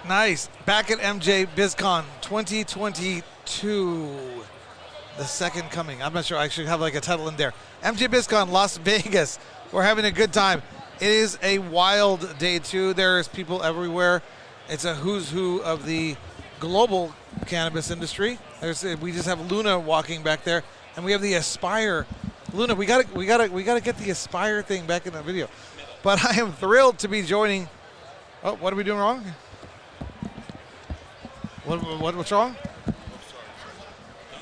Nice. Back at Mjbizcon 2022. The second coming. I'm not sure. I should have like a title in there. Mjbizcon Las Vegas. We're having a good time. It is a wild day too. There's people everywhere. It's a who's who of the global cannabis industry. We just have Luna walking back there, and we have the Ispire. Luna, we gotta get the Ispire thing back in the video. But I am thrilled to be joining. Oh, what are we doing wrong? What's wrong? Luna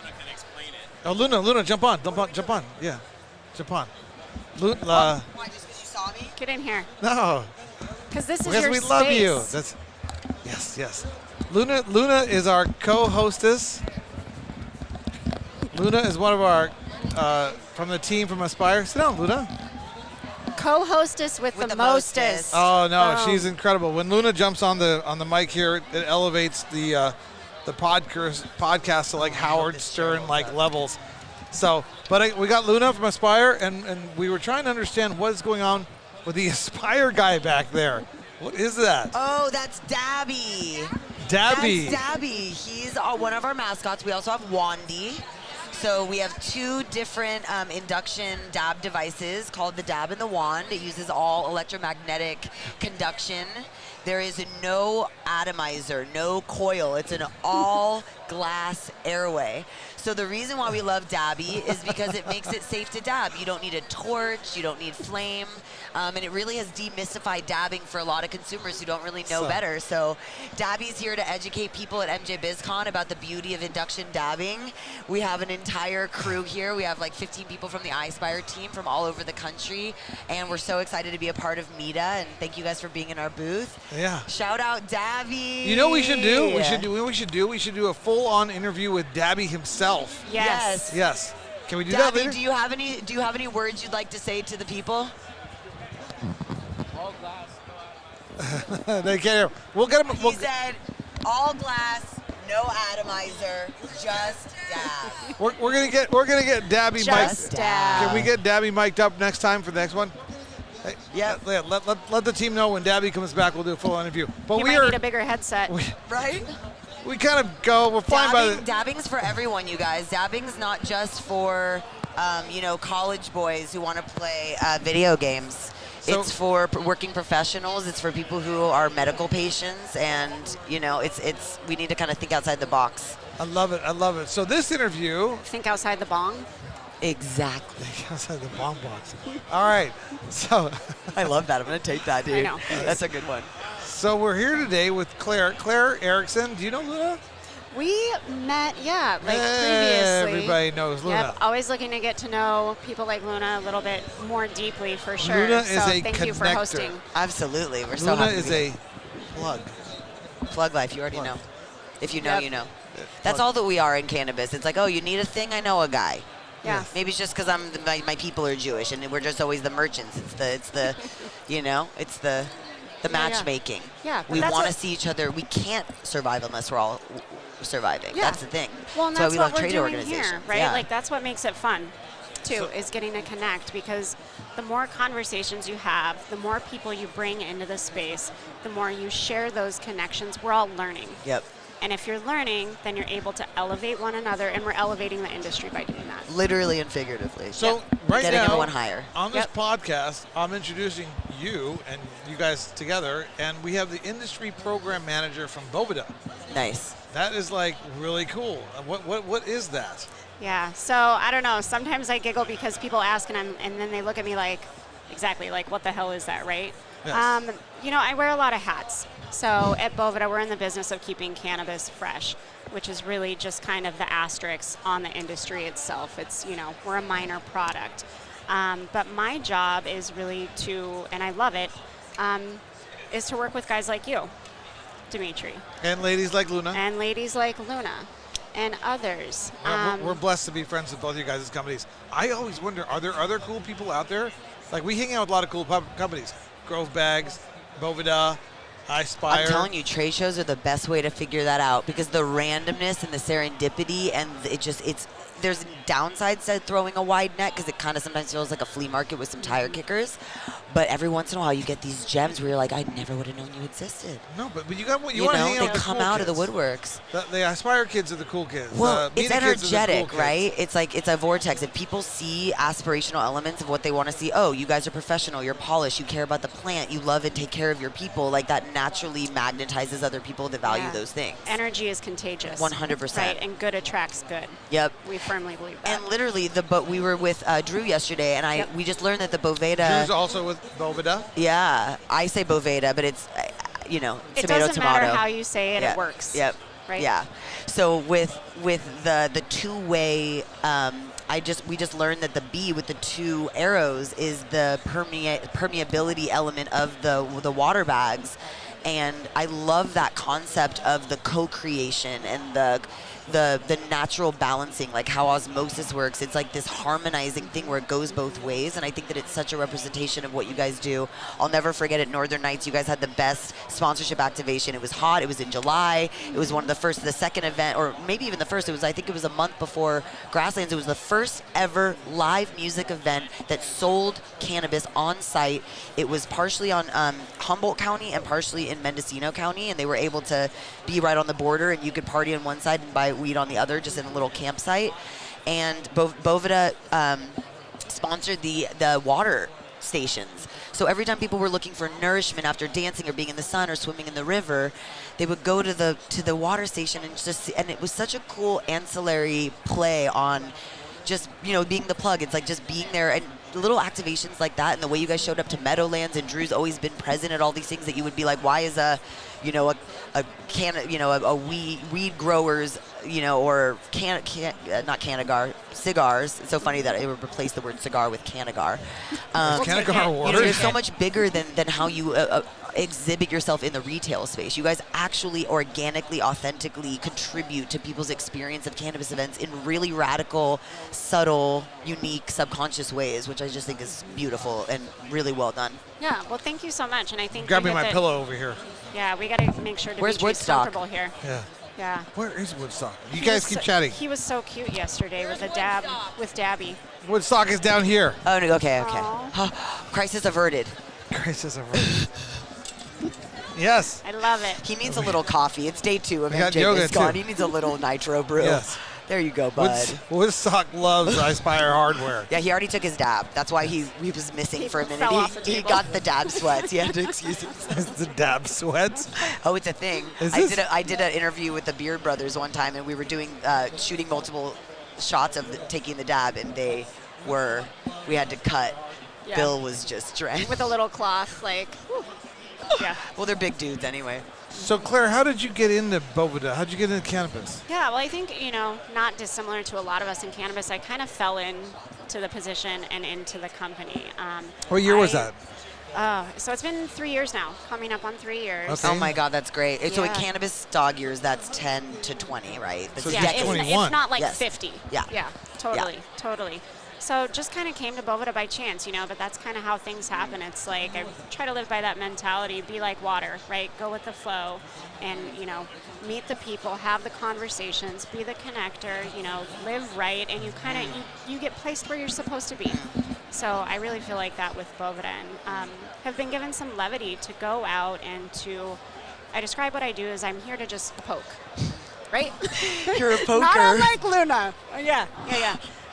can explain it. Oh, Luna, jump on. Yeah, jump on. Luna, Why, just because you saw me? Get in here. no, Because this is because your we space. love you. Yes. Luna is our co-hostess. Luna is one of our from the team from Ispire. Sit down, Luna. Co-hostess with the mostest. Oh no, Boom. she's incredible. When Luna jumps on the mic here, it elevates the podcast to like Howard Stern like levels. So, but we got Luna from Ispire, and we were trying to understand what is going on with the Ispire guy back there. What is that? Oh, that's Dabby. Dabby. That's Dabby. He's one of our mascots. We also have Wandy. So we have two different induction dab devices called the Dab and the Wand. It uses all electromagnetic conduction. There is no atomizer, no coil. It's an all glass airway. So the reason why we love Dabby is because it makes it safe to dab. You don't need a torch, you don't need flame, and it really has demystified dabbing for a lot of consumers who don't really know better. So Dabby's here to educate people at Mjbizcon about the beauty of induction dabbing. We have an entire crew here. We have like 15 people from the Ispire team from all over the country, and we're so excited to be a part of MITA, and thank you guys for being in our booth. Yeah. Shout out Dabby. You know what we should do? We should do a full-on interview with Dabby himself. Yes. Yes. Can we do that Dabby, later? do you have any words you'd like to say to the people? All glass. They can't hear. We'll get him. He said, all glass, no atomizer, just dab. We're gonna get Dabby Just mic'd. dab. Can we get Dabby mic'd up next time for the next one? Hey, Yep. Let the team know when Dabby comes back. We'll do a full interview. But You we might are need a bigger headset. Right? we kind of go. We're flying by the. Dabbing's for everyone, you guys. Dabbing's not just for, college boys who want to play video games. So- It's for working professionals. It's for people who are medical patients, and it's we need to kind of think outside the box. I love it. So this interview. Think outside the bong. Exactly. Outside the bomb box. All right. So. I love that. I'm gonna take that, dude. I know. That's a good one. So we're here today with Claire Erickson. Do you know Luna? We met, previously. Everybody knows Luna. Yep, always looking to get to know people like Luna a little bit more deeply for sure. Luna so is a thank you for connector. hosting. Absolutely. We're so Luna happy to is be here. a plug. Plug life. You already Plug. know. If you know, Yep. you know. That's Plug. all that we are in cannabis. It's like, oh, you need a thing? I know a guy. Yeah. Maybe it's just because my people are Jewish and we're just always the merchants. It's the matchmaking. Yeah, but We that's want to what- see each other. We can't survive unless we're all surviving. Yeah. That's the thing. Well, and why that's we what love we're trade doing organizations. here, right? Yeah. Like that's what makes it fun, too, is getting to connect because the more conversations you have, the more people you bring into the space, the more you share those connections. We're all learning. Yep. And if you're learning, then you're able to elevate one another, and we're elevating the industry by doing that. Literally and figuratively. So right Getting now, everyone higher. on this Yep. podcast, I'm introducing you and you guys together, and we have the industry program manager from Boveda. Nice. That is like really cool. What is that? Yeah, so I don't know. Sometimes I giggle because people ask, and then they look at me like, exactly, like, what the hell is that, right? Yes. I wear a lot of hats. So at Boveda, we're in the business of keeping cannabis fresh, which is really just kind of the asterisk on the industry itself. It's, we're a minor product. But my job is really to, and I love it, is to work with guys like you, Dimitri, And ladies like Luna. and ladies like Luna, and others. We're blessed to be friends with both of you guys' companies. I always wonder, are there other cool people out there? Like, we hang out with a lot of cool companies. Grove Bags, Boveda, Ispire. I'm telling you, trade shows are the best way to figure that out because the randomness and the serendipity and it's there's downsides to throwing a wide net because it kind of sometimes feels like a flea market with some tire kickers. But every once in a while, you get these gems where you're like, I never would have known you existed. No, but you got what you You want to know, hang out they with the come cool out of the kids. woodworks. The Ispire kids are the cool kids. Well, the it's MITA kids are the cool energetic, kids. right? It's like it's a vortex. If people see aspirational elements of what they want to see, oh, you guys are professional, you're polished, you care about the plant, you love and take care of your people, like that naturally magnetizes other people that value Yeah. those things. Energy is contagious. 100%. Right, and good attracts good. Yep. We firmly believe that. And literally, we were with Drew yesterday, and Yep. we just learned that the Boveda. Drew's also with Boveda. Yeah, I say Boveda, but it's it tomato, doesn't tomato. matter how you say it, Yeah. it works. Yep. Right? Yeah. So with the two-way, we just learned that the B with the two arrows is the permeability element of the water bags, and I love that concept of the co-creation and the natural balancing, like how osmosis works. It's like this harmonizing thing where it goes both ways, and I think that it's such a representation of what you guys do. I'll never forget at Northern Nights, you guys had the best sponsorship activation. It was hot. It was in July. It was one of the second event, or maybe even the first. I think it was a month before Grasslands. It was the first ever live music event that sold cannabis on site. It was partially on Humboldt County and partially in Mendocino County, and they were able to be right on the border, and you could party on one side and buy weed on the other, just in a little campsite. And Boveda sponsored the water stations. So every time people were looking for nourishment after dancing or being in the sun or swimming in the river, they would go to the water station and it was such a cool ancillary play on just being the plug. It's like just being there, and little activations like that, and the way you guys showed up to Meadowlands, and Drew's always been present at all these things that you would be like, why is a weed growers, or not Canagar, cigars. It's so funny that it would replace the word cigar with Canagar. Canagar works. You're so much bigger than how you exhibit yourself in the retail space. You guys actually organically, authentically contribute to people's experience of cannabis events in really radical, subtle, unique, subconscious ways, which I just think is beautiful and really well done. Yeah, well, thank you so much. And I think Grab me my pillow over here. Yeah, we got to make sure to Where's be Woodstock? comfortable here. Yeah. Yeah. Where is Woodstock? You He guys was keep so- chatting. He was so cute yesterday with Dabby. Woodstock is down here. Oh, no, okay. Aw. Crisis averted. Crisis averted. Yes. I love it. He needs a little coffee. It's day 2 of We got yoga, Mjbizcon. too. He needs a little nitro brew. Yes. There you go, bud. Woodstock loves Ispire hardware. Yeah, he already took his dab. That's why he was missing He for a minute. fell off the He table. got the dab sweats. He had to excuse himself. The dab sweats. Oh, it's a thing. Is I this- did an interview with the Beard Brothers one time, and we were doing shooting multiple shots of taking the dab, and we had to cut. Yeah. Bill was just drenched. With a little cloth, like, whew. Yeah. Well, they're big dudes anyway. So, Claire, how did you get into Boveda? How did you get into cannabis? Yeah, well, I think, not dissimilar to a lot of us in cannabis, I kind of fell into the position and into the company. What year was that? So it's been 3 years now, coming up on 3 years. Okay. Oh my God, that's great. So in Yeah. cannabis dog years, that's 10 to 20, right? So Yeah, it's it's, 21. it's not like Yes. 50. Yeah. Yeah, totally. So just kind of came to Boveda by chance, but that's kind of how things happen. It's like I try to live by that mentality, be like water, right? Go with the flow and, meet the people, have the conversations, be the connector, live right, and you kind of, you get placed where you're supposed to be. So I really feel like that with Boveda, and have been given some levity to go out and I describe what I do as I'm here to just poke, right? You're a poker. Not unlike Luna. Yeah.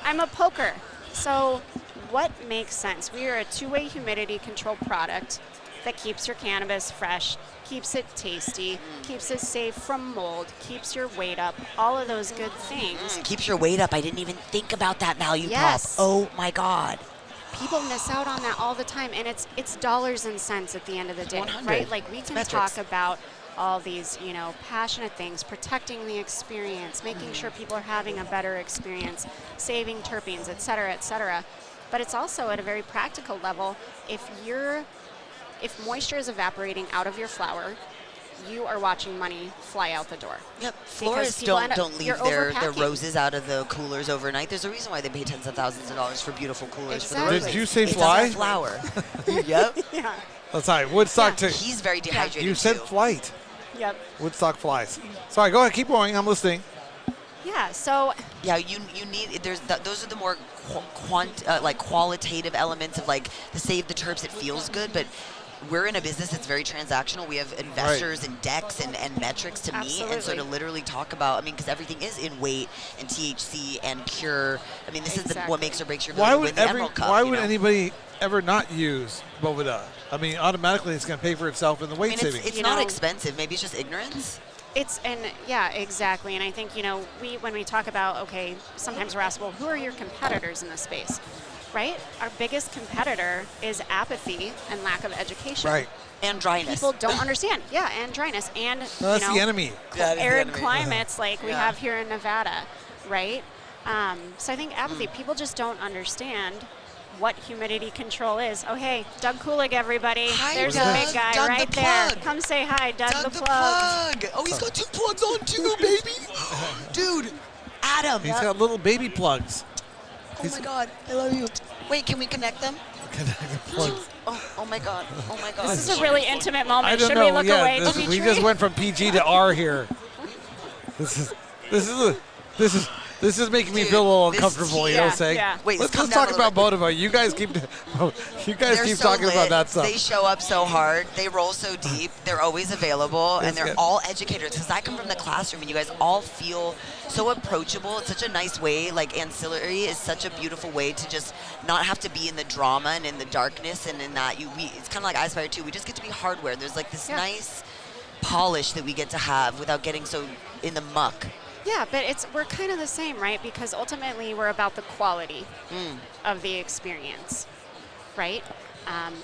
I'm a poker. So what makes sense? We are a two-way humidity control product that keeps your cannabis fresh, keeps it tasty, keeps it safe from mold, keeps your weight up, all of those good things. Keeps your weight up. I didn't even think about that value Yes. prop. Oh my God. People miss out on that all the time, and it's dollars and cents at the end of the day, 100. right? Like we It's can metrics. talk about all these, passionate things, protecting the experience, making sure people are having a better experience, saving terpenes, et cetera, et cetera. But it's also at a very practical level. If moisture is evaporating out of your flower, you are watching money fly out the door. Yep. Because Florists people don't leave you're their overpacking. roses out of the coolers overnight. There's a reason why they pay tens of thousands of dollars for beautiful coolers for the Exactly. roses. Did you say It's fly? a flower. Yep. Yeah. That's right. Woodstock Yeah. too. He's very dehydrated You said too. flight. Yep. Woodstock flies. Sorry, go ahead. Keep going. I'm listening. Yeah, so Yeah, you need those are the more qualitative elements of like the save the terps. It feels good, but we're in a business that's very transactional. We have investors and decks and metrics to meet, and so to literally talk about, because everything is in weight and THC and pure. This is what makes or breaks your ability to win the Emerald Cup. Why would anybody ever not use Boveda? Automatically it's going to pay for itself in the weight saving. It's not expensive. Maybe it's just ignorance. Yeah, exactly. And I think, when we talk about, okay, sometimes we're asked, well, who are your competitors in this space, right? Our biggest competitor is apathy and lack of education. Right. And dryness. People don't understand. Yeah, and dryness. And, that's the enemy. Arid climates like we have here in Nevada, right? So I think apathy, people just don't understand what humidity control is. Oh, hey, Doug Kulig, everybody. Hi, There's Doug. a big guy Doug right the there. plug. Come say hi, Doug, Doug the plug. Oh, he's got 2 plugs on too, baby. Dude, Adam. He's got little baby plugs. Oh my God, I love you. Wait, can we connect them? Plugs. Oh my God. Oh my God. This is a really intimate moment. I don't Should know. we look away, we Dimitri? just went from PG to R here. This is making me feel a little uncomfortable. You know what I'm saying? Yeah. Wait, Let's come talk down a about little Boveda. You guys keep They're so talking about lit. that stuff. They show up so hard. They roll so deep. They're always available, and they're good. all educators. Because I come from the classroom, and you guys all feel so approachable. It's such a nice way. Like ancillary is such a beautiful way to just not have to be in the drama and in the darkness, and in that it's kind of like Ispire too. We just get to be hardware. There's like this nice polish that we get to have without getting so in the muck. Yeah, but we're kind of the same, right? Because ultimately we're about the quality of the experience, right?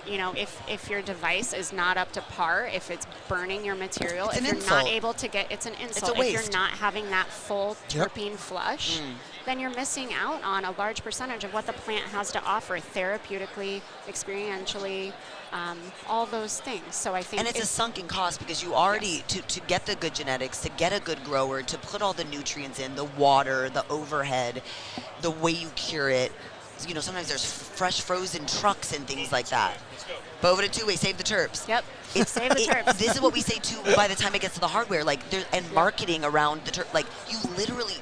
If your device is not up to par, if it's burning your material, It's if an you're insult. not able to get, it's an insult. It's a If waste. you're not having that full terpene flush, then you're missing out on a large percentage of what the plant has to offer therapeutically, experientially, all those things. So I think And it's a sunken cost because you already, to get the good genetics, to get a good grower, to put all the nutrients in, the water, the overhead, the way you cure it. Sometimes there's fresh frozen trucks and things like that. Boveda two-way, save the terps. Yep. Save the terps. This is what we say too by the time it gets to the hardware, and marketing around the terp. Like you literally,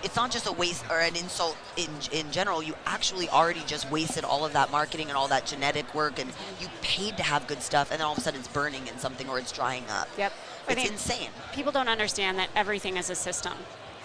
it's not just a waste or an insult in general. You actually already just wasted all of that marketing and all that genetic work, and you paid to have good stuff, and then all of a sudden it's burning in something or it's drying up. Yep. It's insane. People don't understand that everything is a system.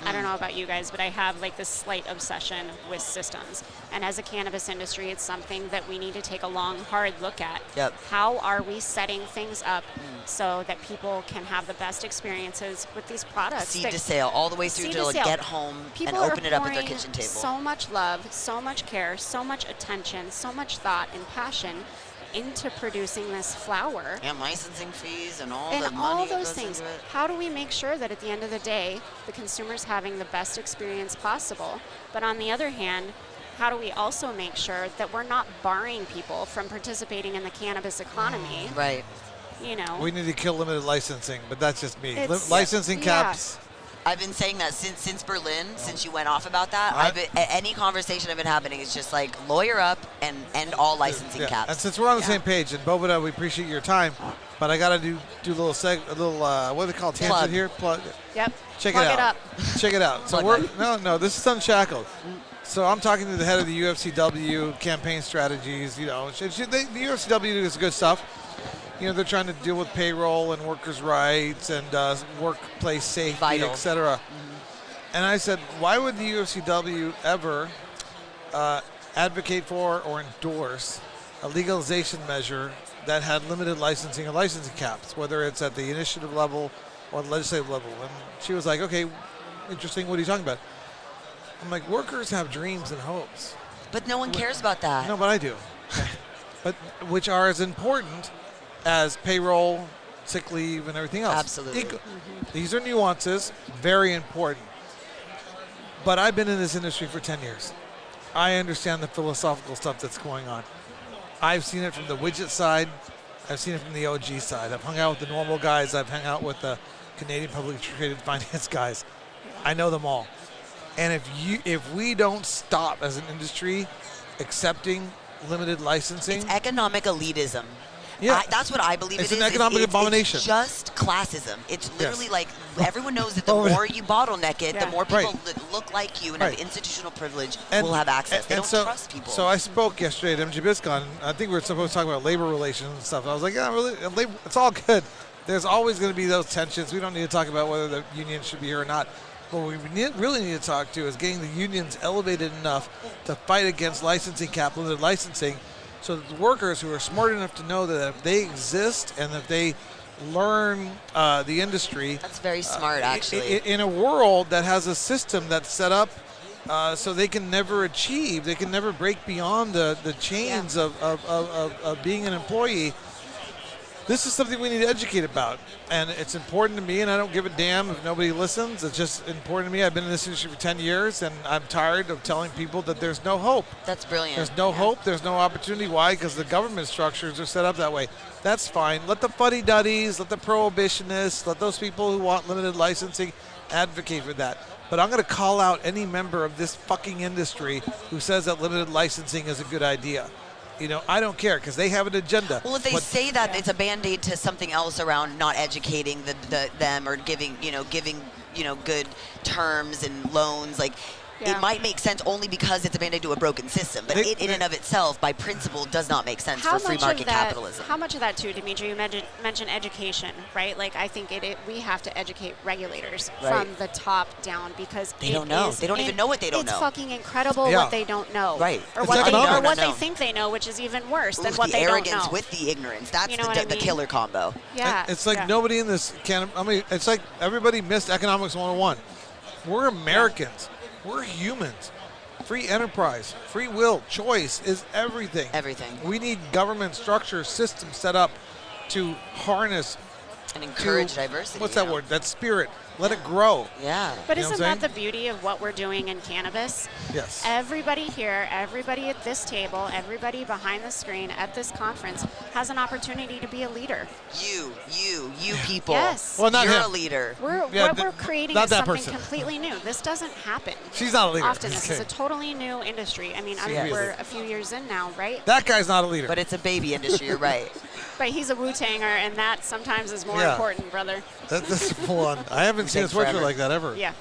I don't know about you guys, but I have this slight obsession with systems. And as a cannabis industry, it's something that we need to take a long, hard look at. Yep. How are we setting things up so that people can have the best experiences with these products? Seed to sale, all the way through to get home and open it up at their kitchen table. So much love, so much care, so much attention, so much thought and passion into producing this flower. And licensing fees and all And the money all that those goes things. into it. How do we make sure that at the end of the day, the consumer's having the best experience possible? But on the other hand, how do we also make sure that we're not barring people from participating in the cannabis economy? Right. We need to kill limited licensing, but that's just me. It's- Licensing caps. I've been saying that since Berlin, since you went off about that. Any conversation I've been having is just like lawyer up and end all licensing caps. And since we're on the same page, and Boveda, we appreciate your time, but I got to do a little what do they call tangent Plug. here? Plug. Yep. Check Plug it it out. up. Check it out. So Plug this is Unshackled. So I'm talking to the head of the UFCW campaign strategies. The UFCW does good stuff. They're trying to deal with payroll and workers' rights and workplace safety, et cetera. And I said, why would the UFCW ever advocate for or endorse a legalization measure that had limited licensing or licensing caps, whether it's at the initiative level or the legislative level? And she was like, okay, interesting. What are you talking about? I'm like, workers have dreams and hopes. But no one cares about that. No, but I do. But which are as important as payroll, sick leave, and everything else. Absolutely. These are nuances, very important. But I've been in this industry for 10 years. I understand the philosophical stuff that's going on. I've seen it from the widget side. I've seen it from the OG side. I've hung out with the normal guys. I've hung out with the Canadian publicly traded finance guys. I know them all. And if we don't stop as an industry accepting limited licensing, It's economic elitism. Yeah. That's what I believe It's it an is. economic abomination. It's just classism. It's literally like everyone knows that the more you bottleneck it, the Yeah. more people Right. that look like you and Right. have institutional privilege And- will have access. They and don't so, trust people. So I spoke yesterday at Mjbizcon. I think we were supposed to talk about labor relations and stuff. I was like, yeah, really, labor, it's all good. There's always going to be those tensions. We don't need to talk about whether the union should be here or not. What we really need to talk to is getting the unions elevated enough to fight against licensing cap, limited licensing, so that the workers who are smart enough to know that if they exist and if they learn the industry, That's very smart, actually. in a world that has a system that's set up so they can never achieve, they can never break beyond the chains of being an employee. This is something we need to educate about, and it's important to me, and I don't give a damn if nobody listens. It's just important to me. I've been in this industry for 10 years, and I'm tired of telling people that there's no hope. That's brilliant. There's no hope. There's no opportunity. Why? Because the government structures are set up that way. That's fine. Let the fuddy-duddies, let the prohibitionists, let those people who want limited licensing advocate for that. But I'm going to call out any member of this fucking industry who says that limited licensing is a good idea. You know, I don't care because they have an agenda. Well, if they But- say that, it's a band-aid to something else around not educating them or giving good terms and loans. Like, Yeah. it might make sense only because it's a band-aid to a broken system. But it in and of itself, by principle, does not make sense for free market capitalism. How much of that too, Dimitri? You mentioned education, right? Like I think we have to educate regulators from the top down because They don't know. They don't even know what they don't know. It's fucking incredible Yeah. what they don't know, Right. Or It's what they economic. or what No. they think they know, which is even worse than Ooh, what the they don't arrogance know. with the ignorance. That's You know what I the mean? killer combo. Yeah, It's like yeah. nobody in this it's like everybody missed Economics 101. We're Americans. We're humans. Free enterprise, free will, choice is everything. Everything. We need government structure, systems set up to harness, And encourage to, diversity. what's that word? That spirit. Let it grow. Yeah. But You know isn't what I'm that the beauty of what we're doing in cannabis? Yes. Everybody here, everybody at this table, everybody behind the screen at this conference has an opportunity to be a leader. You people. Yes. Well, not You're him. a leader. What Yeah, we're creating not is that something person. completely new. This doesn't happen. She's not a leader. Often, Just this is a kidding. totally new industry. I mean, Yes. we're a few years in now, right? That guy's not a leader. But it's a baby industry, you're right. But he's a Wu-Tanger, and that sometimes is more Yeah. important, brother. That's full on. I haven't seen a Take forever. sweatshirt like that ever. Yeah.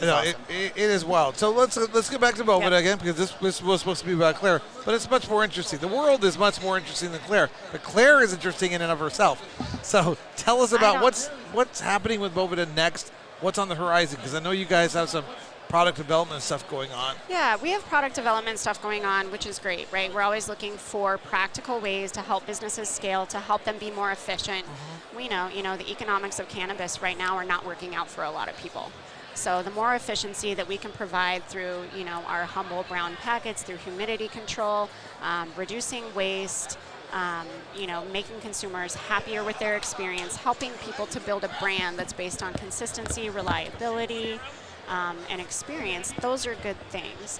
No, awesome. it is wild. So let's get back to Boveda Yeah. again because this was supposed to be about Claire, but it's much more interesting. The world is much more interesting than Claire, but Claire is interesting in and of herself. So tell us about don't- what's happening with Boveda next. What's on the horizon? Because I know you guys have some product development stuff going on. Yeah, we have product development stuff going on, which is great, right? We're always looking for practical ways to help businesses scale, to help them be more efficient. We know, the economics of cannabis right now are not working out for a lot of people. So the more efficiency that we can provide through, our humble brown packets, through humidity control, reducing waste, making consumers happier with their experience, helping people to build a brand that's based on consistency, reliability, and experience, those are good things.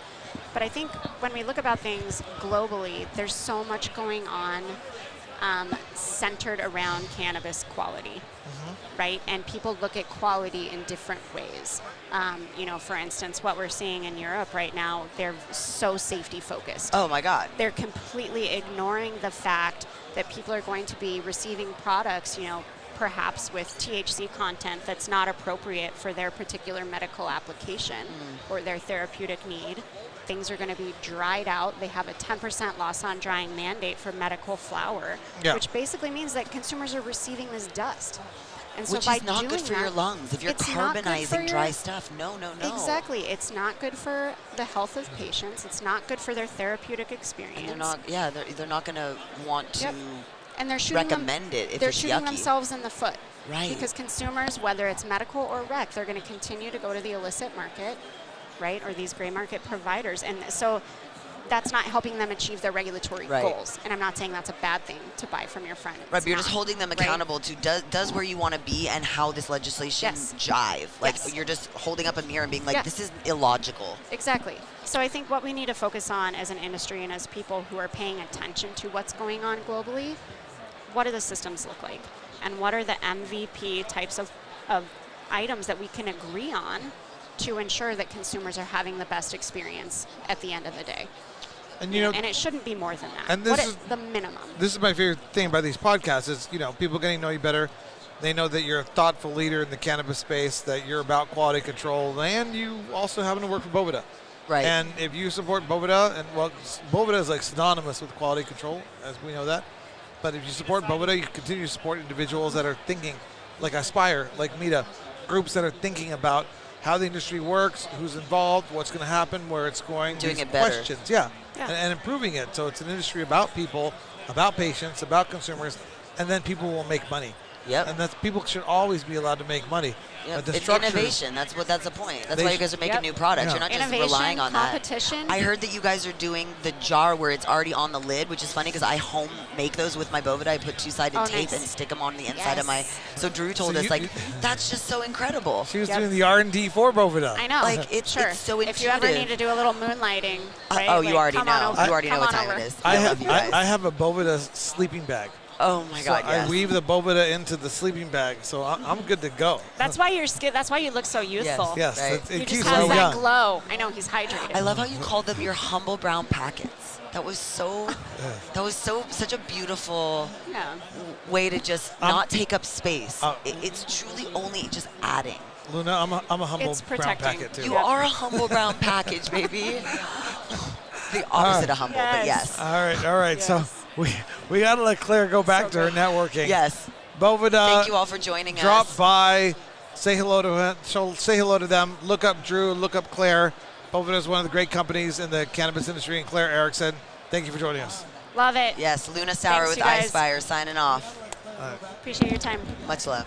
But I think when we look about things globally, there's so much going on centered around cannabis quality, right? And people look at quality in different ways. For instance, what we're seeing in Europe right now, they're so safety focused. Oh my God. They're completely ignoring the fact that people are going to be receiving products, perhaps with THC content that's not appropriate for their particular medical application or their therapeutic need. Things are going to be dried out. They have a 10% loss on drying mandate for medical flower, Yeah. which basically means that consumers are receiving this dust. And so Which by is not good doing for your that, lungs. If you're it's not good for carbonizing your- dry stuff, no. Exactly. It's not good for the health of patients. It's not good for their therapeutic experience. And they're not going to want to Yep. And they're shooting recommend it if they're it's shooting yucky. themselves in the foot. Right. Because consumers, whether it's medical or rec, they're going to continue to go to the illicit market, right, or these gray market providers. And so that's not helping them achieve their regulatory Right. goals. And I'm not saying that's a bad thing to buy from your friend. Right, It's but you're just not, holding them right? accountable to does where you want to be and how this legislation Yes. jive. Like Yes. you're just holding up a mirror and being like, Yeah. this is illogical. Exactly. So I think what we need to focus on as an industry and as people who are paying attention to what's going on globally, what do the systems look like? And what are the MVP types of items that we can agree on to ensure that consumers are having the best experience at the end of the day? And And it shouldn't be more than that. and What this is is- the minimum? this is my favorite thing about these podcasts is, people getting to know you better. They know that you're a thoughtful leader in the cannabis space, that you're about quality control, and you also happen to work for Boveda. Right. And if you support Boveda, and well, Boveda is like synonymous with quality control, as we know that. But if you support Boveda, you continue to support individuals that are thinking, like Ispire, like MITA, groups that are thinking about how the industry works, who's involved, what's going to happen, where it's going. Doing these it better. Questions, and improving it. So it's an industry about people, about patients, about consumers, and then people will make money. Yep. And that's people should always be allowed to make money. Yep. The It's structure- innovation. That's the point. That's They why you sh- guys are making Yep. new products. Yeah. You're not just Innovation, relying on that. competition. I heard that you guys are doing the jar where it's already on the lid, which is funny because I home make those with my Boveda. I put two-sided Oh, tape nice. and stick them on the inside of my. Yes. So Drew told So us you- like you- that's just so incredible. She was Yep. doing the R&D for Boveda. I know. Like, it's sure. so If you ever intuitive. need to do a little moonlighting, right? Oh, you like, already come on know. over. You already know Come what on time over. it is. I love you guys. have a Boveda sleeping bag. Oh my God! So Yes. I weave the Boveda into the sleeping bag, so I'm good to go. That's why your skin. That's why you look so youthful. Yes, Right. it You just keeps has me that young. glow. I know he's hydrated. I love how you called them your humble brown packets. That was so. That was such a beautiful Yeah. way to just not take up space. It's truly only just adding. Luna, I'm a humble It's brown protecting. packet too. You are a humble brown package, baby. The opposite of humble, but yes. All right. So we gotta let Claire go back to her networking. Yes. Boveda. Thank you all for joining Drop us. by, say hello to him, say hello to them. Look up Drew, look up Claire. Boveda is one of the great companies in the cannabis industry, and Claire Erickson. Thank you for joining us. Love it. Yes, Luna Stower Thanks, with you guys. Ispire signing off. Appreciate your time. Much love.